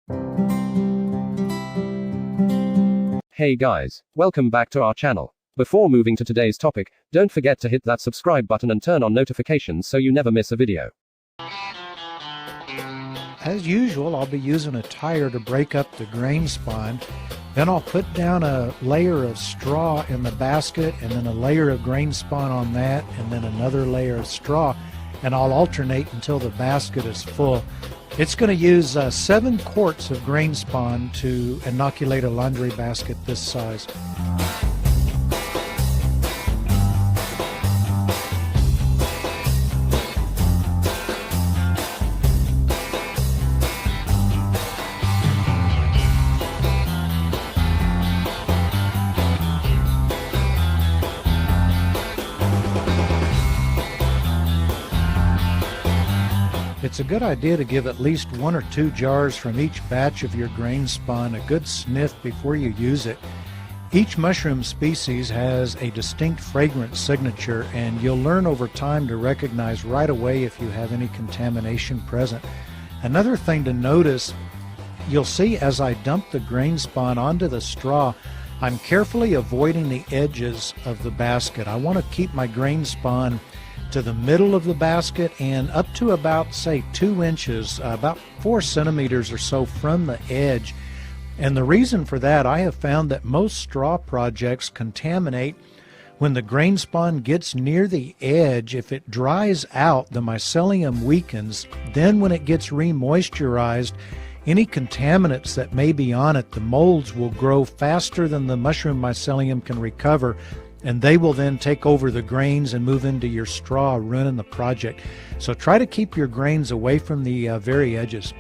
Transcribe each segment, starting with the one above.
Hey guys, welcome back to our channel. Before moving to today's topic, don't forget to hit that subscribe button and turn on notifications so you never miss a video. As usual, I'll be using a tire to break up the grain spine. Then I'll put down a layer of straw in the basket and then a layer of grain spine on that and then another layer of straw, and I'll alternate until the basket is full. It's going to use 7 quarts of grain spine to inoculate a laundry basket this size. It's a good idea to give at least 1 or 2 jars from each batch of your grain spine a good sniff before you use it. Each mushroom species has a distinct fragrance signature, and you'll learn over time to recognize right away if you have any contamination present. Another thing to notice, you'll see as I dump the grain spine onto the straw, I'm carefully avoiding the edges of the basket. I want to keep my grain spine to the middle of the basket and up to about, say, 2 inches, about 4 centimeters or so from the edge. And the reason for that, I have found that most straw projects contaminate when the grain spine gets near the edge. If it dries out, the mycelium weakens. Then when it gets re-moisturized, any contaminants that may be on it, the molds will grow faster than the mushroom mycelium can recover, and they will then take over the grains and move into your straw, ruining the project. So try to keep your grains away from the very edges.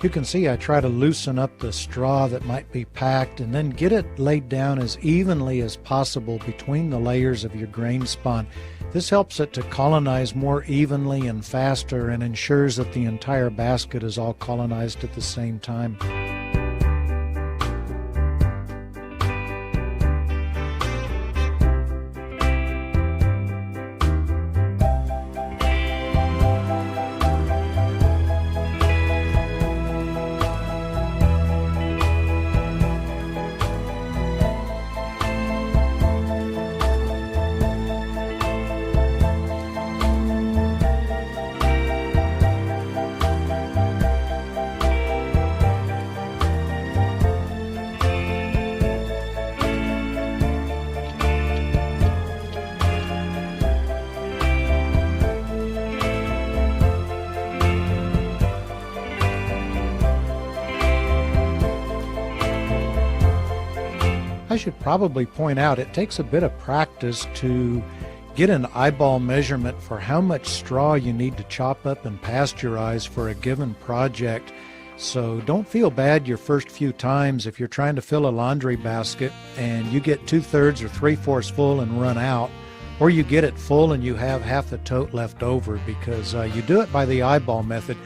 You can see I try to loosen up the straw that might be packed and then get it laid down as evenly as possible between the layers of your grain spine. This helps it to colonize more evenly and faster and ensures that the entire basket is all colonized at the same time. I should probably point out it takes a bit of practice to Get an eyeball measurement for how much straw you need to chop up and pasteurize for a given project. So don't feel bad your first few times if you're trying to fill a laundry basket and you get 2/3 or 3/4 full and run out, or you get it full and you have half the tote left over, because you do it by the eyeball method.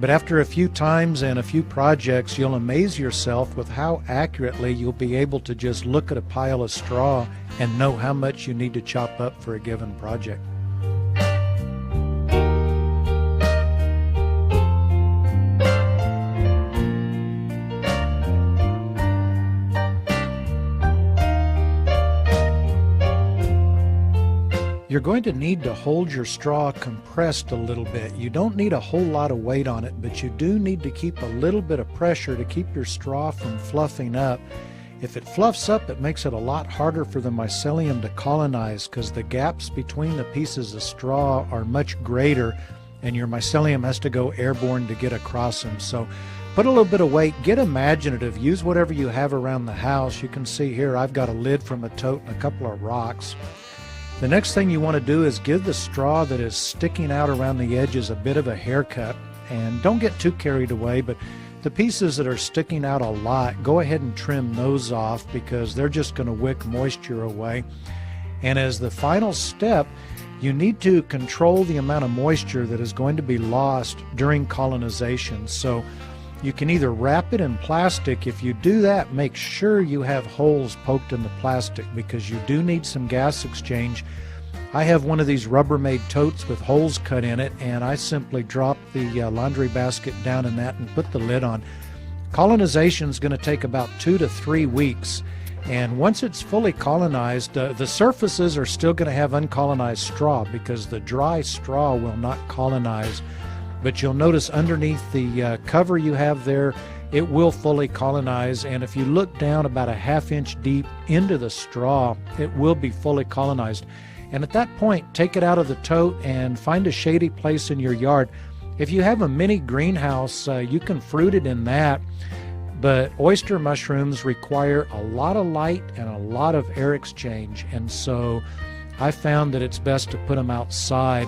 But after a few times and a few projects, you'll amaze yourself with how accurately you'll be able to just look at a pile of straw and know how much you need to chop up for a given project. You're going to need to hold your straw compressed a little bit. You don't need a whole lot of weight on it, but you do need to keep a little bit of pressure to keep your straw from fluffing up. If it fluffs up, it makes it a lot harder for the mycelium to colonize, because the gaps between the pieces of straw are much greater and your mycelium has to go airborne to get across them. So put a little bit of weight, get imaginative, use whatever you have around the house. You can see here I've got a lid from a tote and a couple of rocks. The next thing you want to do is give the straw that is sticking out around the edges a bit of a haircut. And don't get too carried away, but the pieces that are sticking out a lot, go ahead and trim those off, because they're just going to wick moisture away. And as the final step, you need to control the amount of moisture that is going to be lost during colonization. So you can either wrap it in plastic. If you do that, make sure you have holes poked in the plastic, because you do need some gas exchange. I have one of these Rubbermaid totes with holes cut in it, and I simply drop the laundry basket down in that and put the lid on. Colonization is going to take about 2 to 3 weeks, and once it's fully colonized, the surfaces are still going to have uncolonized straw, because the dry straw will not colonize. But you'll notice underneath the cover you have there, it will fully colonize. And if you look down about a 1/2 inch deep into the straw, it will be fully colonized. And at that point, take it out of the tote and find a shady place in your yard. If you have a mini greenhouse, you can fruit it in that. But oyster mushrooms require a lot of light and a lot of air exchange. And so I found that it's best to put them outside.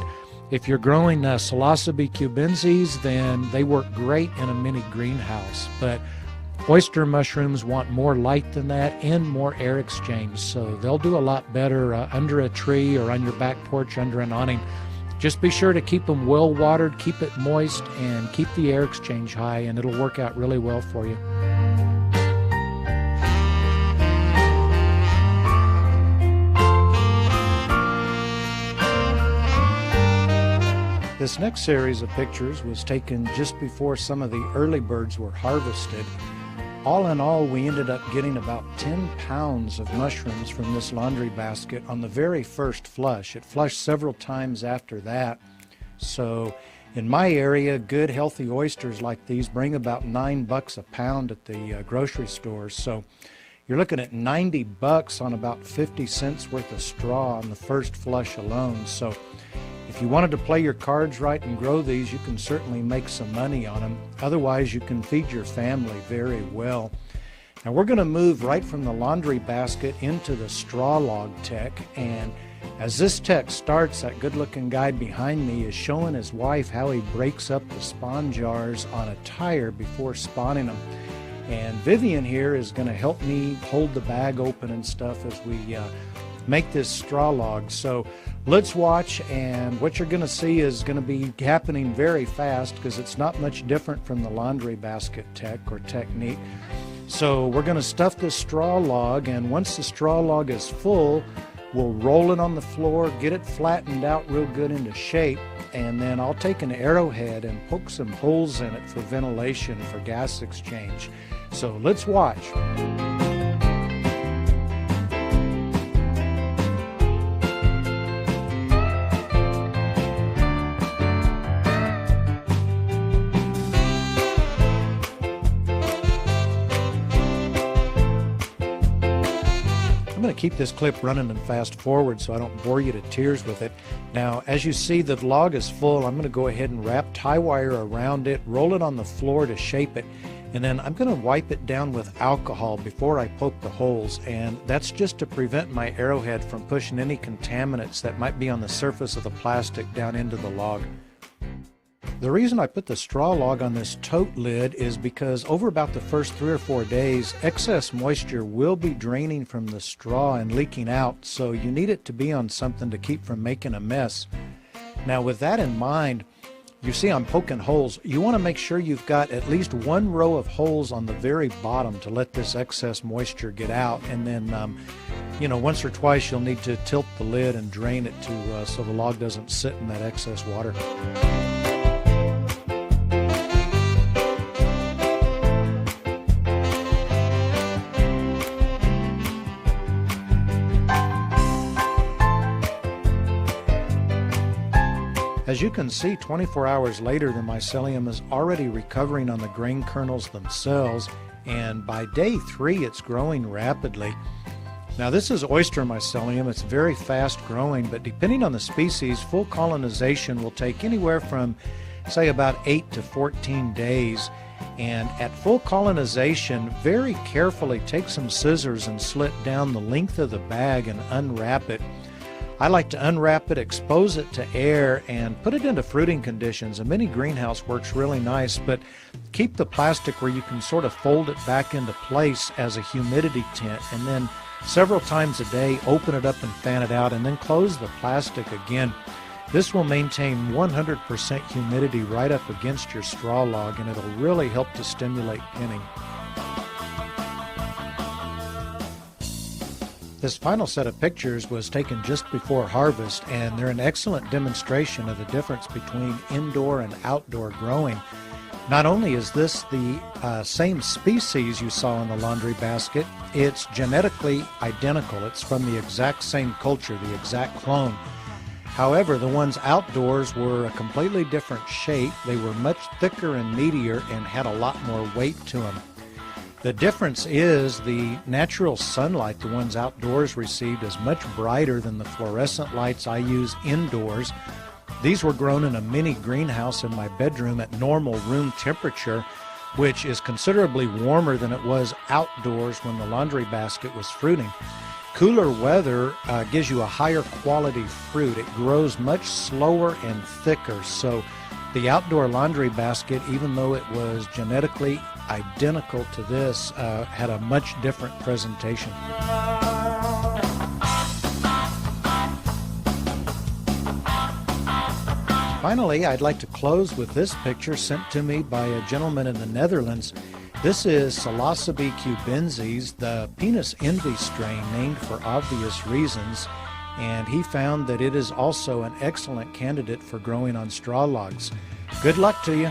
If you're growing Psilocybe cubensis, then they work great in a mini greenhouse. But oyster mushrooms want more light than that and more air exchange, so they'll do a lot better under a tree or on your back porch under an awning. Just be sure to keep them well watered, keep it moist, and keep the air exchange high, and it'll work out really well for you. This next series of pictures was taken just before some of the early birds were harvested. All in all, we ended up getting about 10 pounds of mushrooms from this laundry basket on the very first flush. It flushed several times after that. So in my area, good healthy oysters like these bring about $9 a pound at the grocery stores. So you're looking at $90 on about 50 cents worth of straw on the first flush alone. So if you wanted to play your cards right and grow these, you can certainly make some money on them. Otherwise, you can feed your family very well. Now we're going to move right from the laundry basket into the straw log tech. And as this tech starts, that good-looking guy behind me is showing his wife how he breaks up the spawn jars on a tire before spawning them. And Vivian here is going to help me hold the bag open and stuff as we make this straw log. So let's watch, and what you're going to see is going to be happening very fast, because it's not much different from the laundry basket tech or technique. So we're going to stuff this straw log, and once the straw log is full, we'll roll it on the floor, get it flattened out real good into shape, and then I'll take an arrowhead and poke some holes in it for ventilation, for gas exchange. So let's watch. I'm going to keep this clip running and fast forward so I don't bore you to tears with it. Now, as you see, the log is full. I'm going to go ahead and wrap tie wire around it, roll it on the floor to shape it, And then I'm going to wipe it down with alcohol before I poke the holes, and that's just to prevent my arrowhead from pushing any contaminants that might be on the surface of the plastic down into the log. The reason I put the straw log on this tote lid is because over about the first 3 or 4 days, excess moisture will be draining from the straw and leaking out, so you need it to be on something to keep from making a mess. Now with that in mind, you see I'm poking holes. You want to make sure you've got at least 1 row of holes on the very bottom to let this excess moisture get out, and then once or twice you'll need to tilt the lid and drain it so the log doesn't sit in that excess water. As you can see, 24 hours later, the mycelium is already recovering on the grain kernels themselves, and by day 3, it's growing rapidly. Now, this is oyster mycelium. It's very fast growing, but depending on the species, full colonization will take anywhere from, say, about 8 to 14 days. And at full colonization, very carefully take some scissors and slit down the length of the bag and unwrap it. I like to unwrap it, expose it to air, and put it into fruiting conditions. A mini greenhouse works really nice, but keep the plastic where you can sort of fold it back into place as a humidity tent, and then several times a day open it up and fan it out, and then close the plastic again. This will maintain 100% humidity right up against your straw log, and it'll really help to stimulate pinning. This final set of pictures was taken just before harvest, and they're an excellent demonstration of the difference between indoor and outdoor growing. Not only is this the same species you saw in the laundry basket, it's genetically identical. It's from the exact same culture, the exact clone. However, the ones outdoors were a completely different shape. They were much thicker and meatier and had a lot more weight to them. The difference is the natural sunlight the ones outdoors received is much brighter than the fluorescent lights I use indoors. These were grown in a mini greenhouse in my bedroom at normal room temperature, which is considerably warmer than it was outdoors when the laundry basket was fruiting. Cooler weather gives you a higher quality fruit. It grows much slower and thicker, so the outdoor laundry basket, even though it was genetically identical to this, had a much different presentation. Finally, I'd like to close with this picture sent to me by a gentleman in the Netherlands. This is Psilocybe cubensis, the penis envy strain named for obvious reasons, and he found that it is also an excellent candidate for growing on straw logs. Good luck to you.